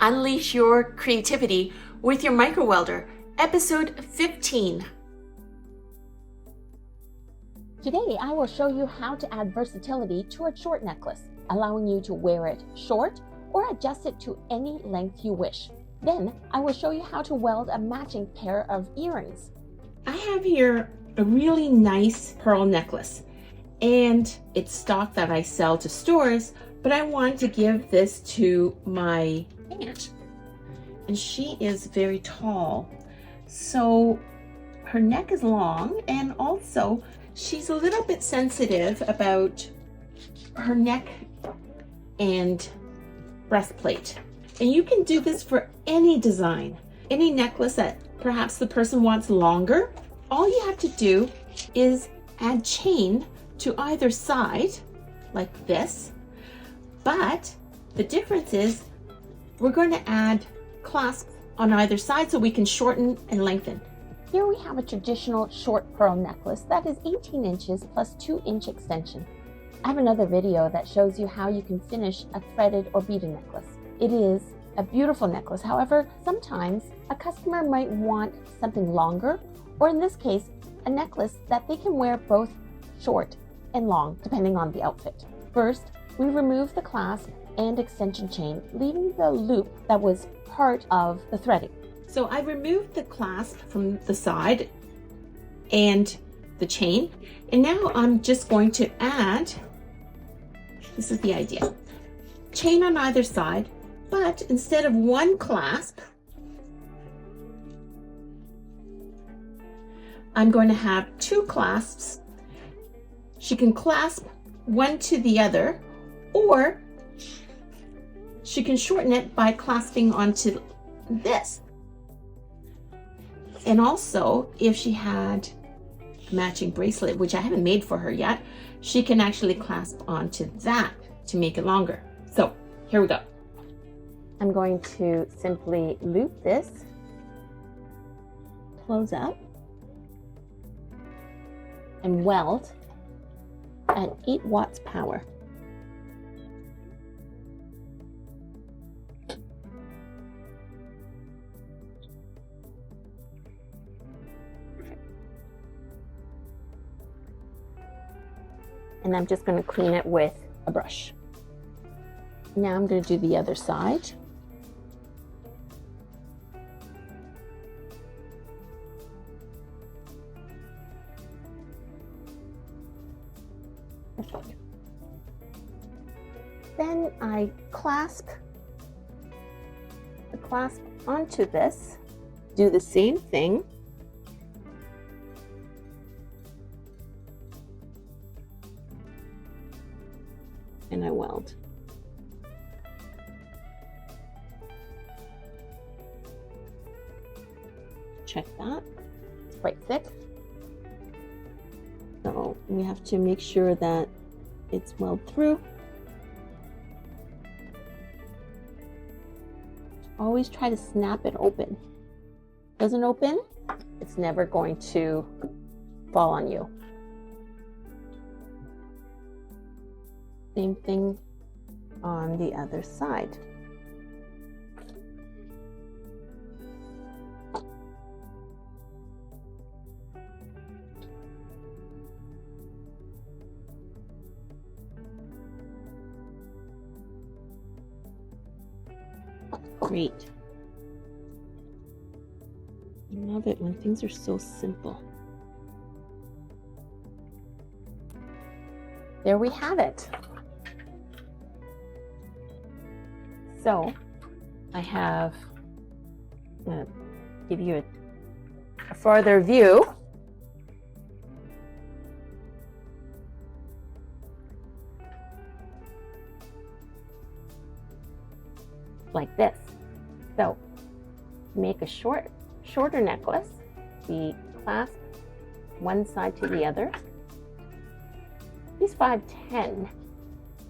Unleash your creativity with your micro welder, episode 15. Today, I will show you how to add versatility to a short necklace, allowing you to wear it short or adjust it to any length you wish. Then, I will show you how to weld a matching pair of earrings. I have here a really nice pearl necklace, and it's stock that I sell to stores, but I wanted to give this to my aunt, and she is very tall, so her neck is long, and also she's a little bit sensitive about her neck and breastplate. And you can do this for any design, any necklace that perhaps the person wants longer. All you have to do is add chain to either side like this, but the difference is we're going to add clasps on either side so we can shorten and lengthen. Here we have a traditional short pearl necklace that is 18 inches plus 2-inch extension. I have another video that shows you how you can finish a threaded or beaded necklace. It is a beautiful necklace. However, sometimes a customer might want something longer, or in this case, a necklace that they can wear both short and long, depending on the outfit. First, we remove the clasp and extension chain, leaving the loop that was part of the threading. So I removed the clasp from the side and the chain, and now I'm just going to add, this is the idea, chain on either side, but instead of one clasp, I'm going to have two clasps. She can clasp one to the other, or she can shorten it by clasping onto this. And also, if she had a matching bracelet, which I haven't made for her yet, she can actually clasp onto that to make it longer. So here we go. I'm going to simply loop this, close up, and weld at 8 watts power. And I'm just going to clean it with a brush. Now I'm going to do the other side. Then I clasp the clasp onto this, do the same thing. And I weld. Check that. It's quite thick. So we have to make sure that it's weld through. Always try to snap it open. Doesn't open, it's never going to fall on you. Same thing on the other side. Great. I love it when things are so simple. There we have it. So I have, I'm going to give you a farther view. Like this. So make a shorter necklace. We clasp one side to the other. He's 5'10"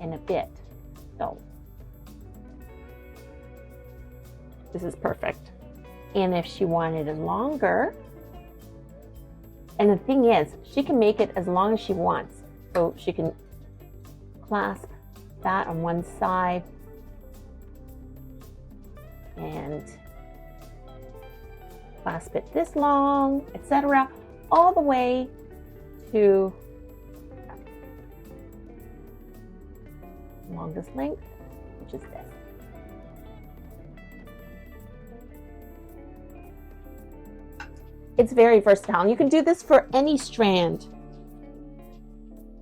and a bit, so this is perfect. And if she wanted it longer, and the thing is, she can make it as long as she wants. So she can clasp that on one side and clasp it this long, etc., all the way to longest length, which is this. It's very versatile, and you can do this for any strand.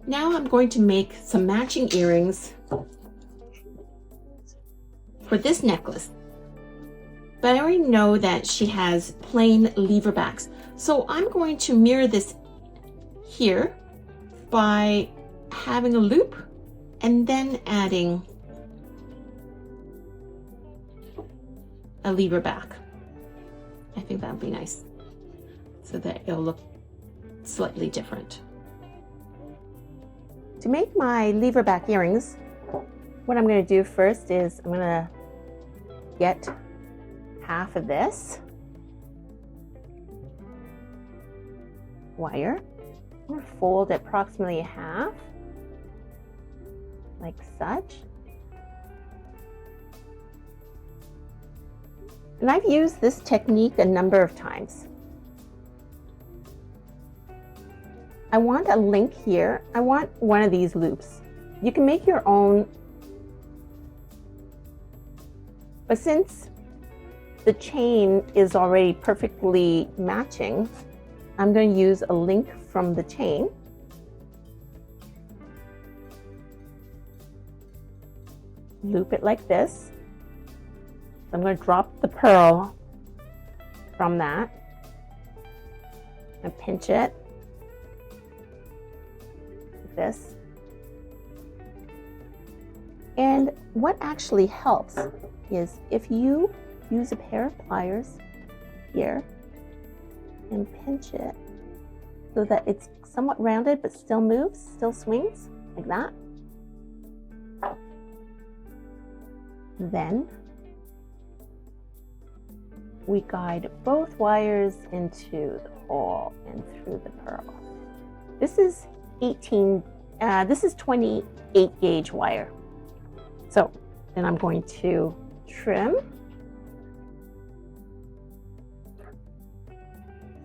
Now I'm going to make some matching earrings for this necklace. But I already know that she has plain lever backs. So I'm going to mirror this here by having a loop and then adding a lever back. I think that would be nice so that it'll look slightly different. To make my lever back earrings, what I'm going to do first is I'm going to get half of this wire. I'm going to fold it approximately half, like such. And I've used this technique a number of times. I want a link here. I want one of these loops. You can make your own, but since the chain is already perfectly matching, I'm going to use a link from the chain. Loop it like this. I'm going to drop the pearl from that and pinch it like this. And what actually helps is if you use a pair of pliers here and pinch it so that it's somewhat rounded but still moves, still swings, like that. Then we guide both wires into the hole and through the pearl. This is 28 gauge wire. So then I'm going to trim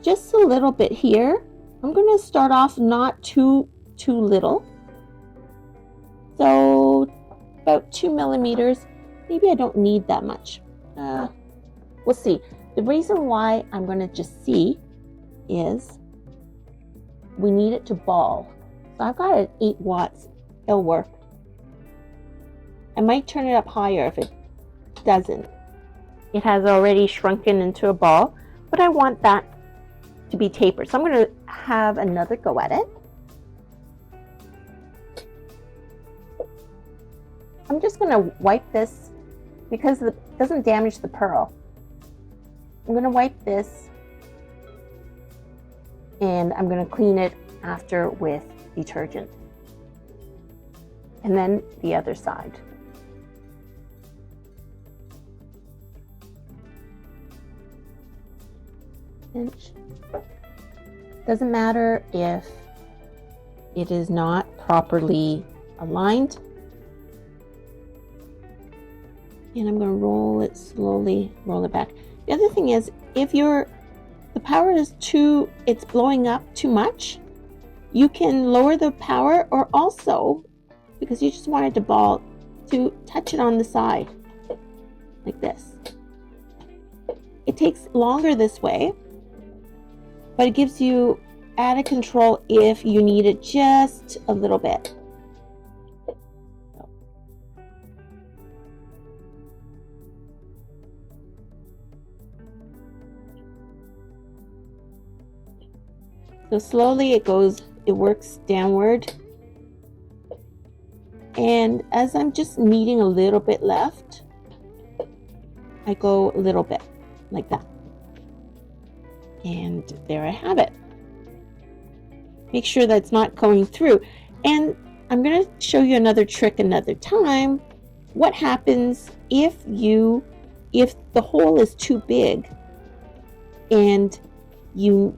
just a little bit here. I'm going to start off not too little. So about 2 millimeters. Maybe I don't need that much. We'll see. The reason why I'm going to just see is we need it to ball. So I've got it at 8 watts. It'll work. I might turn it up higher if it doesn't. It has already shrunken into a ball, but I want that to be tapered. So I'm going to have another go at it. I'm just going to wipe this because it doesn't damage the pearl. I'm going to wipe this and I'm going to clean it after with detergent. And then the other side. Pinch. Doesn't matter if it is not properly aligned. And I'm going to roll it slowly, roll it back. The other thing is, if the power is it's blowing up too much, you can lower the power, or also, because you just want it to ball, to touch it on the side, like this. It takes longer this way, but it gives you added control if you need it just a little bit. So slowly it works downward. And as I'm just needing a little bit left, I go a little bit like that. And there I have it. Make sure that's not going through. And I'm going to show you another trick another time. What happens if the hole is too big and you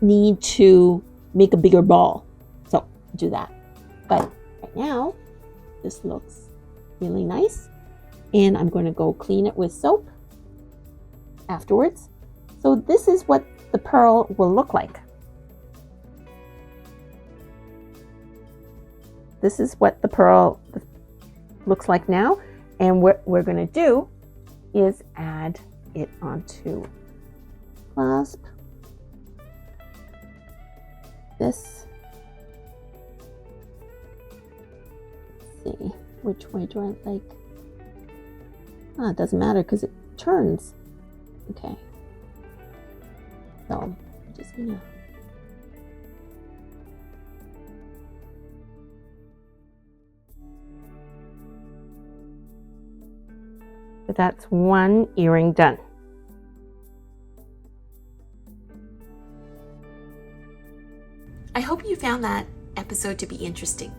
need to make a bigger ball? So do that. But right now, this looks really nice. and I'm going to go clean it with soap afterwards. So this is what the pearl will look like. This is what the pearl looks like now, and what we're going to do is add it onto clasp. This. Let's see, which way do I like? It doesn't matter because it turns. Okay. So I'm just gonna. So that's one earring done. I hope you found that episode to be interesting.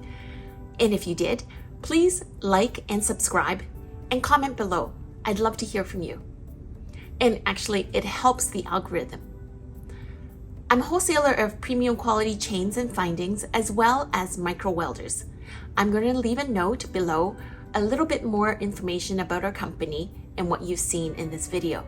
And if you did, please like and subscribe and comment below. I'd love to hear from you. And actually, it helps the algorithm. I'm a wholesaler of premium quality chains and findings, as well as micro welders. I'm going to leave a note below, a little bit more information about our company and what you've seen in this video.